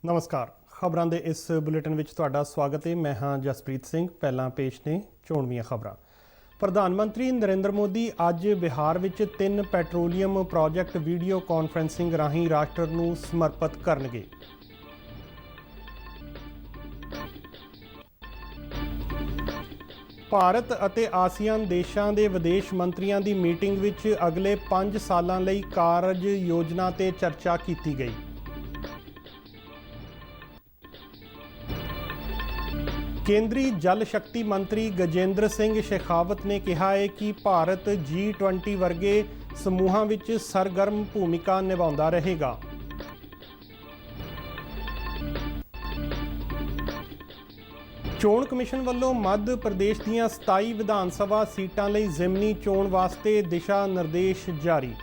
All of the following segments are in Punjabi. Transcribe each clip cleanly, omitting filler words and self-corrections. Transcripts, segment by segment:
नमस्कार। खबरों के इस बुलेटिन में तुहाडा स्वागत है। मैं हाँ जसप्रीत सिंह। पहला पेश ने चोणवीं खबरां। प्रधानमंत्री नरेंद्र मोदी अज बिहार में 3 पैट्रोलीयम प्रोजैक्ट वीडियो कॉन्फ्रेंसिंग राही राष्ट्र नूं समर्पित करनगे। भारत ਅਤੇ आसीआन देशों के विदेश मंत्रियों की मीटिंग विच अगले 5 सालों लई कारज योजना ते चर्चा की गई। केंद्रीय जल शक्ति मंत्री गजेंद्र सिंह शेखावत ने कहा है कि भारत G20 वर्गे समूहों विच सरगर्म भूमिका निभाउंदा रहेगा। चोण कमिशन वालों मध्य प्रदेश दीआं 27 विधान सभा सीटां लई जिमनी चोण वास्ते दिशा निर्देश जारी।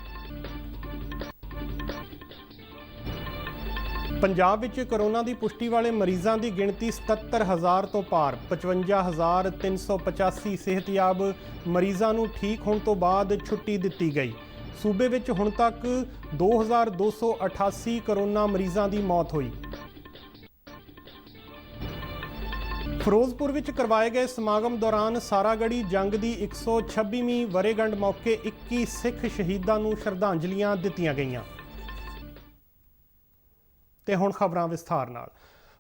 पंजाब विच कोरोना की पुष्टि वाले मरीजों की गिणती 77,000 तो पार। 55,385 सेहतयाब मरीजों नूं ठीक होने तो बाद छुट्टी दी गई। सूबे विच हुण तक 2,288 कोरोना मरीजों की मौत हुई। फिरोजपुर विच करवाए गए समागम दौरान सारागढ़ी जंग की 126वीं वरेगंढ मौके 21 सिख शहीदों नूं श्रद्धांजलियां दित्तियां गईयां। ते हुण खबरां विस्तार नाल।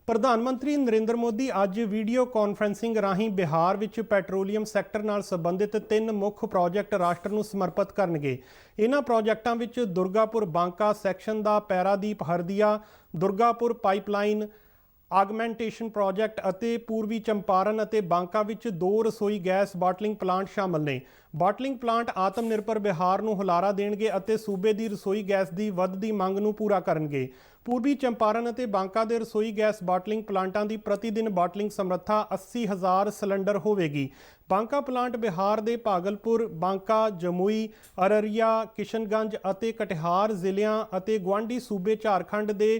प्रधानमंत्री नरेंद्र मोदी अज वीडियो कॉन्फ्रेंसिंग राही बिहार विच पैट्रोलीयम सैक्टर नाल संबंधित 3 मुख्य प्रोजैक्ट राष्ट्र नूं समर्पित करनगे। इन्हां प्रोजैक्टां विच दुर्गापुर बांका सैक्शन दा पैरादीप हरदिया, दुर्गापुर पाइपलाइन आगमेंटेशन प्रोजैक्ट अते पूर्वी चंपारण अते बांका विच 2 रसोई गैस बाटलिंग प्लांट शामिल ने। बाटलिंग प्लांट आत्म निर्भर बिहार नूं हुलारा देणगे अते सूबे दी रसोई गैस दी वधदी मंग नूं पूरा करनगे। पूर्वी चंपारण अते बांका दे रसोई गैस बाटलिंग प्लांटां दी प्रतिदिन बाटलिंग समर्था 80,000 सिलेंडर होवेगी। बांका प्लांट बिहार दे भागलपुर, बांका, जमुई, अररिया, किशनगंज अते कटिहार जिलियां अते गुआंढी सूबे झारखंड दे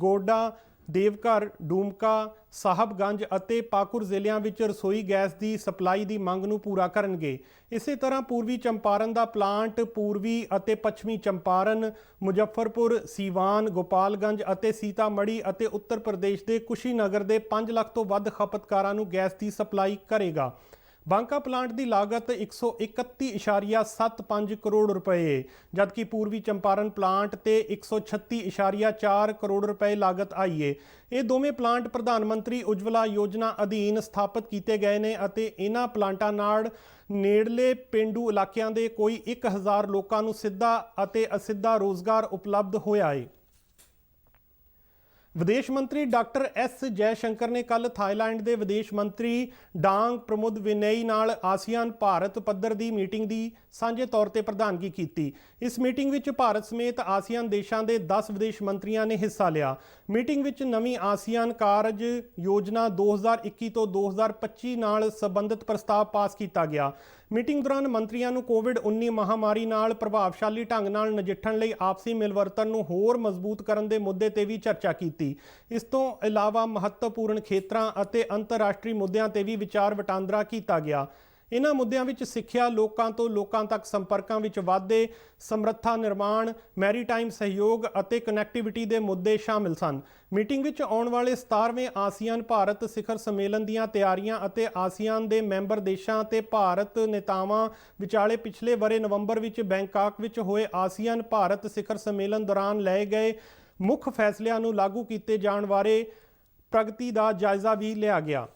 गोड्डा, देवघर, डूमका, साहबगंज अते पाकुर जिलिਆਂ ਵਿੱਚ रसोई गैस की सप्लाई की मंग ਨੂੰ पूरा करनगे। इसे तरह पूर्वी चंपारण का प्लांट पूर्वी अते पश्चिमी चंपारण, मुजफ्फरपुर, सीवान, गोपालगंज अते सीतामढ़ी अते उत्तर प्रदेश के कुशीनगर के 5 लाख तो वध खपतकारां ਨੂੰ गैस की सप्लाई करेगा। बांका प्लांट की लागत 131.75 करोड़ रुपए है, जबकि पूर्वी चंपारण प्लांट ते 136.4 करोड़ रुपए लागत आई है। ये दोवें प्लांट प्रधानमंत्री उज्जवला योजना अधीन स्थापित किए गए हैं अते इन्हां प्लांटां नाल नेड़ले पेंडू इलाकों के कोई 1,000 लोगों को सीधा अते असिद्धा रोजगार उपलब्ध होया है। विदेश मंत्री डॉक्टर एस जयशंकर ने कल थाईलैंड के विदेश मंत्री डांग प्रमुदविनेई नाल आसियान भारत पद्धर की मीटिंग की सांझे तौर पर प्रधानगी की। इस मीटिंग विच भारत समेत आसियान देशों के 10 विदेश मंत्रियों ने हिस्सा लिया। मीटिंग विच नवीं आसियान कारज योजना 2021 तो 2025 नाल संबंधित प्रस्ताव पास किया गया। मीटिंग दौरान मंत्रियों को कोविड-19 महामारी नाल प्रभावशाली ढंग नाल नजिठण लई आपसी मिलवरतन नूं होर मजबूत करन दे मुद्दे ते भी चर्चा की। इस तो इलावा महत्वपूर्ण खेत्रां अते अंतरराष्ट्रीय मुद्दों ते भी विचार वटांदरा किया गया। इन्हां मुद्दों विच सिੱਖਿਆ, लोकां तो लोकां तक संपर्कां विच वाधे, समर्था निर्माण, मैरीटाइम सहयोग अते कनैक्टिविटी के मुद्दे शामिल सन। मीटिंग विच आउण वाले 17वें आसियान भारत शिखर सम्मेलन दीआं तैयारियां अते आसियान दे मैंबर देशां ते भारत नेतावां विचाले पिछले वरे नवंबर विच बैंकाक विच होए आसियान भारत शिखर सम्मेलन दौरान लए गए मुख फैसलिਆਂ ਨੂੰ लागू किए जाण बारे प्रगति का जायजा भी लिया गया।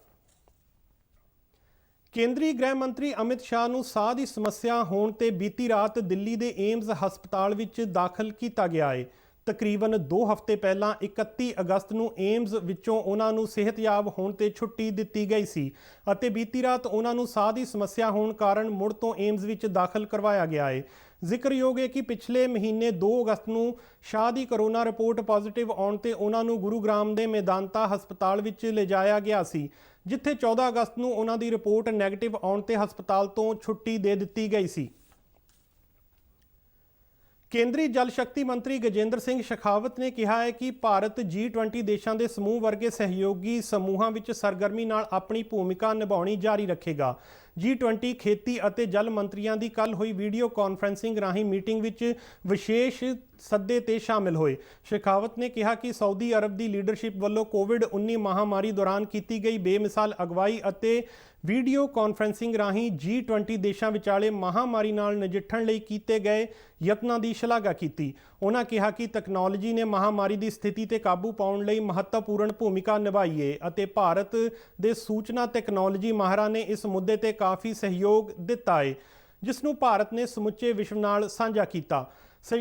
केंद्रीय गृह मंत्री अमित शाह ਨੂੰ ਸਾਹ ਦੀ ਸਮੱਸਿਆ ਹੋਣ ਤੇ बीती रात दिल्ली के एम्स हस्पताल ਵਿੱਚ दाखिल किया गया है। तकरीबन 2 हफ्ते पहला 31 अगस्त ਨੂੰ एम्स ਵਿੱਚੋਂ ਉਹਨਾਂ ਨੂੰ ਸਿਹਤਯਾਬ ਹੋਣ ਤੇ ਛੁੱਟੀ ਦਿੱਤੀ ਗਈ ਸੀ ਅਤੇ बीती रात ਉਹਨਾਂ ਨੂੰ ਸਾਹ ਦੀ ਸਮੱਸਿਆ ਹੋਣ ਕਾਰਨ ਮੁੜ ਤੋਂ एम्स ਵਿੱਚ ਦਾਖਲ ਕਰਵਾਇਆ ਗਿਆ है। ਜ਼ਿਕਰਯੋਗ ਹੈ ਕਿ ਪਿਛਲੇ ਮਹੀਨੇ 2 ਅਗਸਤ ਨੂੰ ਸ਼ਾਹ ਦੀ ਕੋਰੋਨਾ ਰਿਪੋਰਟ ਪੋਜ਼ਿਟਿਵ ਆਉਣ ਤੇ ਉਹਨਾਂ ਨੂੰ ਗੁਰੂਗ੍ਰਾਮ ਦੇ ਮੈਦਾਂਤਾ ਹਸਪਤਾਲ ਵਿੱਚ ਲਿਜਾਇਆ ਗਿਆ ਸੀ, ਜਿੱਥੇ 14 ਅਗਸਤ ਨੂੰ ਉਹਨਾਂ ਦੀ ਰਿਪੋਰਟ ਨੈਗੇਟਿਵ ਆਉਣ ਤੇ ਹਸਪਤਾਲ ਤੋਂ ਛੁੱਟੀ ਦੇ ਦਿੱਤੀ ਗਈ ਸੀ। केंद्रीय जल शक्ति मंत्री गजेंद्र सिंह शेखावत ने कहा है कि भारत G20 देशों के समूह वर्गे सहयोगी समूहों में सरगर्मी नाल अपनी भूमिका निभाउणी जारी रखेगा। G20 खेती और जल मंत्रियों की कल हुई वीडियो कॉन्फ्रेंसिंग राही मीटिंग विच विशेष ਸੱਦੇ ਤੇ ਸ਼ਾਮਿਲ ਹੋਏ। ਸ਼ੇਖਾਵਤ ਨੇ ਕਿਹਾ ਕਿ ਸਾਊਦੀ ਅਰਬ ਦੀ ਲੀਡਰਸ਼ਿਪ ਵੱਲੋਂ ਕੋਵਿਡ-19 ਮਹਾਮਾਰੀ ਦੌਰਾਨ ਕੀਤੀ ਗਈ ਬੇਮਿਸਾਲ ਅਗਵਾਈ ਅਤੇ ਵੀਡੀਓ ਕਾਨਫਰੰਸਿੰਗ ਰਾਹੀਂ G20 ਦੇਸ਼ਾਂ ਵਿਚਾਲੇ ਮਹਾਮਾਰੀ ਨਾਲ ਨਜਿੱਠਣ ਲਈ ਕੀਤੇ ਗਏ ਯਤਨਾਂ ਦੀ ਸ਼ਲਾਘਾ ਕੀਤੀ। ਉਹਨਾਂ ਕਿਹਾ ਕਿ ਤਕਨਾਲੋਜੀ ਨੇ ਮਹਾਮਾਰੀ ਦੀ ਸਥਿਤੀ ਤੇ ਕਾਬੂ ਪਾਉਣ ਲਈ ਮਹੱਤਵਪੂਰਨ ਭੂਮਿਕਾ ਨਿਭਾਈ ਹੈ ਅਤੇ ਭਾਰਤ ਦੇ ਸੂਚਨਾ ਤਕਨਾਲੋਜੀ ਮਾਹਰਾਂ ਨੇ ਇਸ ਮੁੱਦੇ ਤੇ ਕਾਫੀ ਸਹਿਯੋਗ ਦਿੱਤਾ ਹੈ, ਜਿਸ ਨੂੰ ਭਾਰਤ ਨੇ ਸਮੁੱਚੇ ਵਿਸ਼ਵ ਨਾਲ ਸਾਂਝਾ ਕੀਤਾ।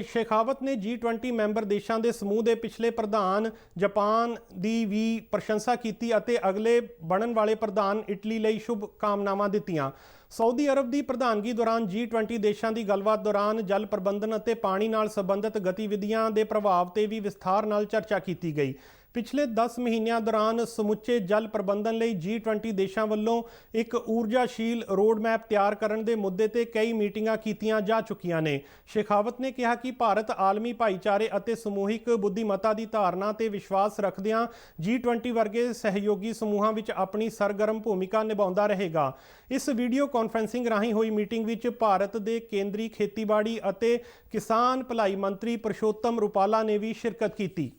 ਸ਼ੇਖਾਵਤ ਨੇ G20 ਮੈਂਬਰ ਦੇਸ਼ਾਂ ਦੇ ਸਮੂਹ ਦੇ ਪਿਛਲੇ ਪ੍ਰਧਾਨ ਜਾਪਾਨ ਦੀ ਵੀ ਪ੍ਰਸ਼ੰਸਾ ਕੀਤੀ ਅਤੇ ਅਗਲੇ ਬਣਨ ਵਾਲੇ ਪ੍ਰਧਾਨ ਇਟਲੀ ਲਈ ਸ਼ੁਭ ਕਾਮਨਾਵਾਂ ਦਿੱਤੀਆਂ। ਸਾਊਦੀ ਅਰਬ ਦੀ ਪ੍ਰਧਾਨਗੀ ਦੌਰਾਨ G20 ਦੇਸ਼ਾਂ ਦੀ ਗੱਲਬਾਤ ਦੌਰਾਨ ਜਲ ਪ੍ਰਬੰਧਨ ਅਤੇ ਪਾਣੀ ਨਾਲ ਸੰਬੰਧਿਤ ਗਤੀਵਿਧੀਆਂ ਦੇ ਪ੍ਰਭਾਵ ਤੇ ਵੀ ਵਿਸਥਾਰ ਨਾਲ ਚਰਚਾ ਕੀਤੀ ਗਈ। ਪਿਛਲੇ 10 ਮਹੀਨਿਆਂ ਦੌਰਾਨ ਸਮੁੱਚੇ ਜਲ ਪ੍ਰਬੰਧਨ ਲਈ G20 ਦੇਸ਼ਾਂ ਵੱਲੋਂ ਇੱਕ ਊਰਜਾਸ਼ੀਲ ਰੋਡ ਮੈਪ ਤਿਆਰ ਕਰਨ ਦੇ ਮੁੱਦੇ ਤੇ ਕਈ ਮੀਟਿੰਗਾਂ ਕੀਤੀਆਂ ਜਾ ਚੁੱਕੀਆਂ ਨੇ। ਸ਼ੇਖਾਵਤ ਨੇ ਕਿਹਾ ਕਿ ਭਾਰਤ ਆਲਮੀ ਭਾਈਚਾਰੇ ਅਤੇ ਸਮੂਹਿਕ ਬੁੱਧੀਮੱਤਾ ਦੀ ਧਾਰਨਾ ਤੇ ਵਿਸ਼ਵਾਸ ਰੱਖਦਿਆਂ G20 ਵਰਗੇ ਸਹਿਯੋਗੀ ਸਮੂਹਾਂ ਵਿੱਚ ਆਪਣੀ ਸਰਗਰਮ ਭੂਮਿਕਾ ਨਿਭਾਉਂਦਾ ਰਹੇਗਾ। ਇਸ ਵੀਡੀਓ ਕਾਨਫਰੰਸਿੰਗ ਰਾਹੀਂ ਹੋਈ ਮੀਟਿੰਗ ਵਿੱਚ ਭਾਰਤ ਦੇ ਕੇਂਦਰੀ ਖੇਤੀਬਾੜੀ ਅਤੇ ਕਿਸਾਨ ਭਲਾਈ ਮੰਤਰੀ ਪਰਸ਼ੋਤਮ ਰੁਪਾਲਾ ਨੇ ਵੀ ਸ਼ਿਰਕਤ ਕੀਤੀ।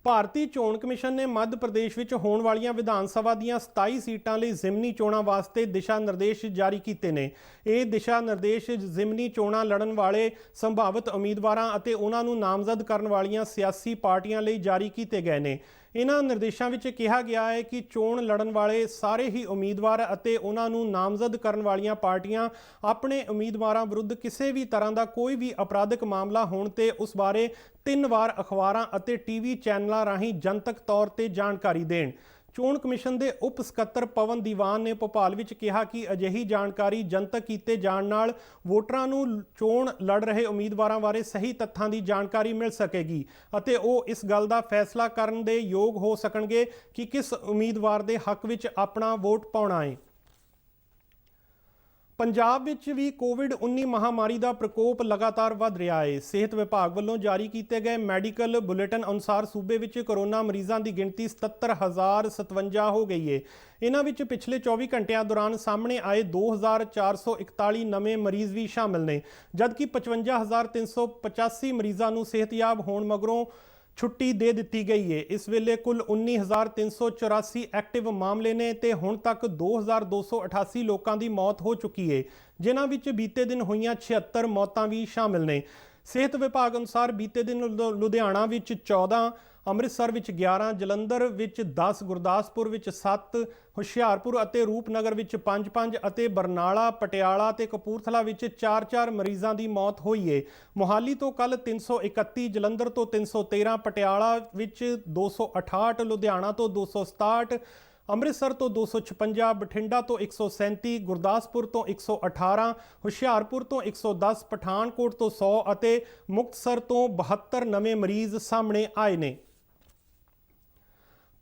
ਭਾਰਤੀ ਚੋਣ ਕਮਿਸ਼ਨ ਨੇ ਮੱਧ ਪ੍ਰਦੇਸ਼ ਵਿੱਚ ਹੋਣ ਵਾਲੀਆਂ ਵਿਧਾਨ ਸਭਾ ਦੀਆਂ 27 ਸੀਟਾਂ ਲਈ ਜ਼ਿਮਨੀ ਚੋਣਾਂ ਵਾਸਤੇ ਦਿਸ਼ਾ ਨਿਰਦੇਸ਼ ਜਾਰੀ ਕੀਤੇ ਨੇ। ਇਹ ਦਿਸ਼ਾ ਨਿਰਦੇਸ਼ ਜ਼ਿਮਨੀ ਚੋਣਾਂ ਲੜਨ ਵਾਲੇ ਸੰਭਾਵਿਤ ਉਮੀਦਵਾਰਾਂ ਅਤੇ ਉਹਨਾਂ ਨੂੰ ਨਾਮਜ਼ਦ ਕਰਨ ਵਾਲੀਆਂ ਸਿਆਸੀ ਪਾਰਟੀਆਂ ਲਈ ਜਾਰੀ ਕੀਤੇ ਗਏ ਨੇ। ਇਹਨਾਂ ਨਿਰਦੇਸ਼ਾਂ ਵਿੱਚ ਕਿਹਾ ਗਿਆ ਹੈ ਕਿ ਚੋਣ ਲੜਨ ਵਾਲੇ ਸਾਰੇ ਹੀ ਉਮੀਦਵਾਰ ਅਤੇ ਉਹਨਾਂ ਨੂੰ ਨਾਮਜ਼ਦ ਕਰਨ ਵਾਲੀਆਂ ਪਾਰਟੀਆਂ ਆਪਣੇ ਉਮੀਦਵਾਰਾਂ ਵਿਰੁੱਧ ਕਿਸੇ ਵੀ ਤਰ੍ਹਾਂ ਦਾ ਕੋਈ ਵੀ ਅਪਰਾਧਿਕ ਮਾਮਲਾ ਹੋਣ ਤੇ ਉਸ ਬਾਰੇ 3 ਵਾਰ ਅਖਬਾਰਾਂ ਅਤੇ ਟੀਵੀ ਚੈਨਲਾਂ ਰਾਹੀਂ ਜਨਤਕ ਤੌਰ ਤੇ ਜਾਣਕਾਰੀ ਦੇਣ। ਚੋਣ ਕਮਿਸ਼ਨ ਦੇ ਉਪ ਸਕੱਤਰ ਪਵਨ ਦੀਵਾਨ ਨੇ ਭੋਪਾਲ ਵਿੱਚ ਕਿਹਾ ਕਿ ਅਜਿਹੀ ਜਾਣਕਾਰੀ ਜਨਤਕ ਕੀਤੇ ਜਾਣ ਨਾਲ ਵੋਟਰਾਂ ਨੂੰ ਚੋਣ ਲੜ ਰਹੇ ਉਮੀਦਵਾਰਾਂ ਬਾਰੇ ਸਹੀ ਤੱਥਾਂ ਦੀ ਜਾਣਕਾਰੀ ਮਿਲ ਸਕੇਗੀ ਅਤੇ ਉਹ ਇਸ ਗੱਲ ਦਾ ਫੈਸਲਾ ਕਰਨ ਦੇ ਯੋਗ ਹੋ ਸਕਣਗੇ ਕਿ ਕਿਸ ਉਮੀਦਵਾਰ ਦੇ ਹੱਕ ਵਿੱਚ ਆਪਣਾ ਵੋਟ ਪਾਉਣਾ ਹੈ। ਪੰਜਾਬ ਵਿੱਚ ਵੀ ਕੋਵਿਡ-19 ਮਹਾਮਾਰੀ ਦਾ ਪ੍ਰਕੋਪ ਲਗਾਤਾਰ ਵੱਧ ਰਿਹਾ ਹੈ। ਸਿਹਤ ਵਿਭਾਗ ਵੱਲੋਂ ਜਾਰੀ ਕੀਤੇ ਗਏ ਮੈਡੀਕਲ ਬੁਲੇਟਿਨ ਅਨੁਸਾਰ ਸੂਬੇ ਵਿੱਚ ਕੋਰੋਨਾ ਮਰੀਜ਼ਾਂ ਦੀ ਗਿਣਤੀ 77,057 ਹੋ ਗਈ ਹੈ। ਇਹਨਾਂ ਵਿੱਚ ਪਿਛਲੇ 24 ਘੰਟਿਆਂ ਦੌਰਾਨ ਸਾਹਮਣੇ ਆਏ 2,441 ਨਵੇਂ ਮਰੀਜ਼ ਵੀ ਸ਼ਾਮਿਲ ਨੇ, ਜਦਕਿ 55,385 ਮਰੀਜ਼ਾਂ ਨੂੰ ਸਿਹਤਯਾਬ ਹੋਣ ਮਗਰੋਂ ਛੁੱਟੀ ਦੇ ਦਿੱਤੀ ਗਈ ਹੈ। ਇਸ ਵੇਲੇ ਕੁੱਲ 19,384 ਐਕਟਿਵ ਮਾਮਲੇ ਨੇ ਤੇ ਹੁਣ ਤੱਕ 2,288 ਲੋਕਾਂ ਦੀ ਮੌਤ ਹੋ ਚੁੱਕੀ ਹੈ, ਜਿਨ੍ਹਾਂ ਵਿੱਚ ਬੀਤੇ ਦਿਨ ਹੋਈਆਂ 76 ਮੌਤਾਂ ਵੀ ਸ਼ਾਮਿਲ ਨੇ। ਸਿਹਤ ਵਿਭਾਗ ਅਨੁਸਾਰ ਬੀਤੇ ਦਿਨ ਲੁਧਿਆਣਾ ਵਿੱਚ 14, ਅੰਮ੍ਰਿਤਸਰ ਵਿੱਚ 11, ਜਲੰਧਰ ਵਿੱਚ 10, ਗੁਰਦਾਸਪੁਰ ਵਿੱਚ 7, ਹੁਸ਼ਿਆਰਪੁਰ ਅਤੇ ਰੂਪਨਗਰ ਵਿੱਚ 5-5 ਅਤੇ ਬਰਨਾਲਾ, ਪਟਿਆਲਾ ਤੇ ਕਪੂਰਥਲਾ ਵਿੱਚ 4-4 ਮਰੀਜ਼ਾਂ ਦੀ ਮੌਤ ਹੋਈ ਹੈ। ਮੋਹਾਲੀ ਤੋਂ ਕੱਲ 331, ਜਲੰਧਰ ਤੋਂ 313, ਪਟਿਆਲਾ ਵਿੱਚ 268, ਲੁਧਿਆਣਾ ਤੋਂ 267, ਅੰਮ੍ਰਿਤਸਰ ਤੋਂ 256, ਬਠਿੰਡਾ ਤੋਂ 137, ਗੁਰਦਾਸਪੁਰ ਤੋਂ 118, ਹੁਸ਼ਿਆਰਪੁਰ ਤੋਂ 110, ਪਠਾਨਕੋਟ ਤੋਂ 100 ਅਤੇ ਮੁਕਤਸਰ ਤੋਂ 72 ਨਵੇਂ ਮਰੀਜ਼ ਸਾਹਮਣੇ ਆਏ ਨੇ।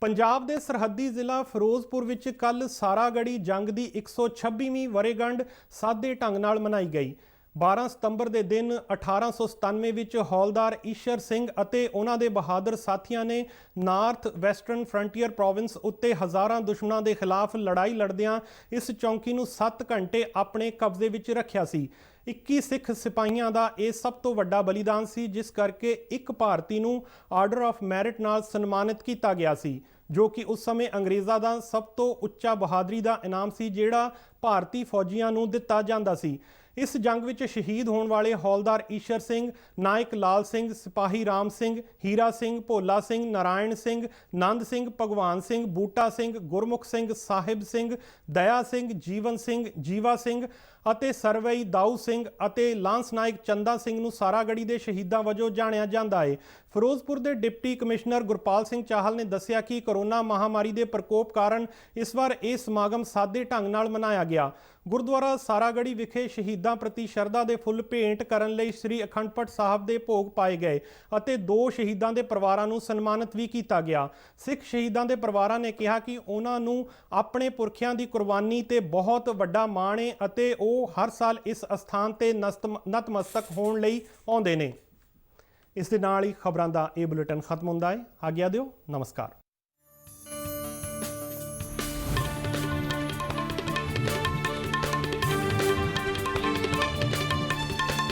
ਪੰਜਾਬ ਦੇ ਸਰਹੱਦੀ ਜ਼ਿਲ੍ਹਾ ਫਿਰੋਜ਼ਪੁਰ ਵਿੱਚ ਕੱਲ ਸਾਰਾਗੜ੍ਹੀ ਜੰਗ ਦੀ 126ਵੀਂ ਵਰ੍ਹੇਗੰਢ ਸਾਦੇ ਢੰਗ ਨਾਲ ਮਨਾਈ ਗਈ। 12 ਸਤੰਬਰ ਦੇ ਦਿਨ 1897 ਵਿੱਚ ਹੌਲਦਾਰ ਈਸ਼ਰ ਸਿੰਘ ਅਤੇ ਉਹਨਾਂ ਦੇ ਬਹਾਦਰ ਸਾਥੀਆਂ ਨੇ ਨਾਰਥ ਵੈਸਟਰਨ ਫਰੰਟੀਅਰ ਪ੍ਰੋਵਿੰਸ ਉੱਤੇ ਹਜ਼ਾਰਾਂ ਦੁਸ਼ਮਣਾਂ ਦੇ ਖਿਲਾਫ ਲੜਾਈ ਲੜਦਿਆਂ ਇਸ ਚੌਂਕੀ ਨੂੰ 7 ਘੰਟੇ ਆਪਣੇ ਕਬਜ਼ੇ ਵਿੱਚ ਰੱਖਿਆ ਸੀ। 21 ਸਿੱਖ ਸਿਪਾਹੀਆਂ ਦਾ ਇਹ ਸਭ ਤੋਂ ਵੱਡਾ ਬਲੀਦਾਨ ਸੀ, ਜਿਸ ਕਰਕੇ ਇੱਕ ਭਾਰਤੀ ਨੂੰ ਆਰਡਰ ਆਫ ਮੈਰਿਟ ਨਾਲ ਸਨਮਾਨਿਤ ਕੀਤਾ ਗਿਆ ਸੀ, ਜੋ ਕਿ ਉਸ ਸਮੇਂ ਅੰਗਰੇਜ਼ਾਂ ਦਾ ਸਭ ਤੋਂ ਉੱਚਾ ਬਹਾਦਰੀ ਦਾ ਇਨਾਮ ਸੀ ਜਿਹੜਾ ਭਾਰਤੀ ਫੌਜੀਆਂ ਨੂੰ ਦਿੱਤਾ ਜਾਂਦਾ ਸੀ। ਇਸ ਜੰਗ ਵਿੱਚ ਸ਼ਹੀਦ ਹੋਣ ਵਾਲੇ ਹੌਲਦਾਰ ਈਸ਼ਰ ਸਿੰਘ, ਨਾਇਕ ਲਾਲ ਸਿੰਘ, ਸਿਪਾਹੀ ਰਾਮ ਸਿੰਘ, ਹੀਰਾ ਸਿੰਘ, ਭੋਲਾ ਸਿੰਘ, ਨਾਰਾਇਣ ਸਿੰਘ, ਨੰਦ ਸਿੰਘ, ਭਗਵਾਨ ਸਿੰਘ, ਬੂਟਾ ਸਿੰਘ, ਗੁਰਮੁਖ ਸਿੰਘ, ਸਾਹਿਬ ਸਿੰਘ, ਦਇਆ ਸਿੰਘ, ਜੀਵਨ ਸਿੰਘ, ਜੀਵਾ ਸਿੰਘ ਅਤੇ ਸਰਵਈ ਦਾਊ ਸਿੰਘ ਅਤੇ ਲਾਂਸ ਨਾਇਕ ਚੰਦਾ ਸਿੰਘ ਨੂੰ ਸਾਰਾਗੜ੍ਹੀ ਦੇ ਸ਼ਹੀਦਾਂ ਵਜੋਂ ਜਾਣਿਆ ਜਾਂਦਾ ਹੈ। ਫਿਰੋਜ਼ਪੁਰ ਦੇ ਡਿਪਟੀ ਕਮਿਸ਼ਨਰ ਗੁਰਪਾਲ ਸਿੰਘ ਚਾਹਲ ਨੇ ਦੱਸਿਆ ਕਿ ਕੋਰੋਨਾ ਮਹਾਮਾਰੀ ਦੇ ਪ੍ਰਕੋਪ ਕਾਰਨ ਇਸ ਵਾਰ ਇਹ ਸਮਾਗਮ ਸਾਦੇ ਢੰਗ ਨਾਲ ਮਨਾਇਆ ਗਿਆ। ਗੁਰਦੁਆਰਾ ਸਾਰਾਗੜ੍ਹੀ ਵਿਖੇ ਸ਼ਹੀਦਾਂ ਪ੍ਰਤੀ ਸ਼ਰਧਾ ਦੇ ਫੁੱਲ ਭੇਂਟ ਕਰਨ ਲਈ ਸ੍ਰੀ ਅਖੰਡ ਪਾਠ ਸਾਹਿਬ ਦੇ ਭੋਗ ਪਾਏ ਗਏ ਅਤੇ 2 ਸ਼ਹੀਦਾਂ ਦੇ ਪਰਿਵਾਰਾਂ ਨੂੰ ਸਨਮਾਨਿਤ ਵੀ ਕੀਤਾ ਗਿਆ। ਸਿੱਖ ਸ਼ਹੀਦਾਂ ਦੇ ਪਰਿਵਾਰਾਂ ਨੇ ਕਿਹਾ ਕਿ ਉਹਨਾਂ ਨੂੰ ਆਪਣੇ ਪੁਰਖਿਆਂ ਦੀ ਕੁਰਬਾਨੀ ਤੇ ਬਹੁਤ ਵੱਡਾ ਮਾਣ ਹੈ ਅਤੇ ਉਹ ਹਰ ਸਾਲ ਇਸ ਅਸਥਾਨ ਤੇ ਨਤਮਸਤਕ ਹੋਣ ਲਈ ਆਉਂਦੇ ਨੇ। ਇਸ ਦੇ ਨਾਲ ਹੀ ਖਬਰਾਂ ਦਾ ਇਹ ਬੁਲੇਟਿਨ ਖਤਮ ਹੁੰਦਾ ਹੈ। ਆਗਿਆ ਦਿਓ, ਨਮਸਕਾਰ।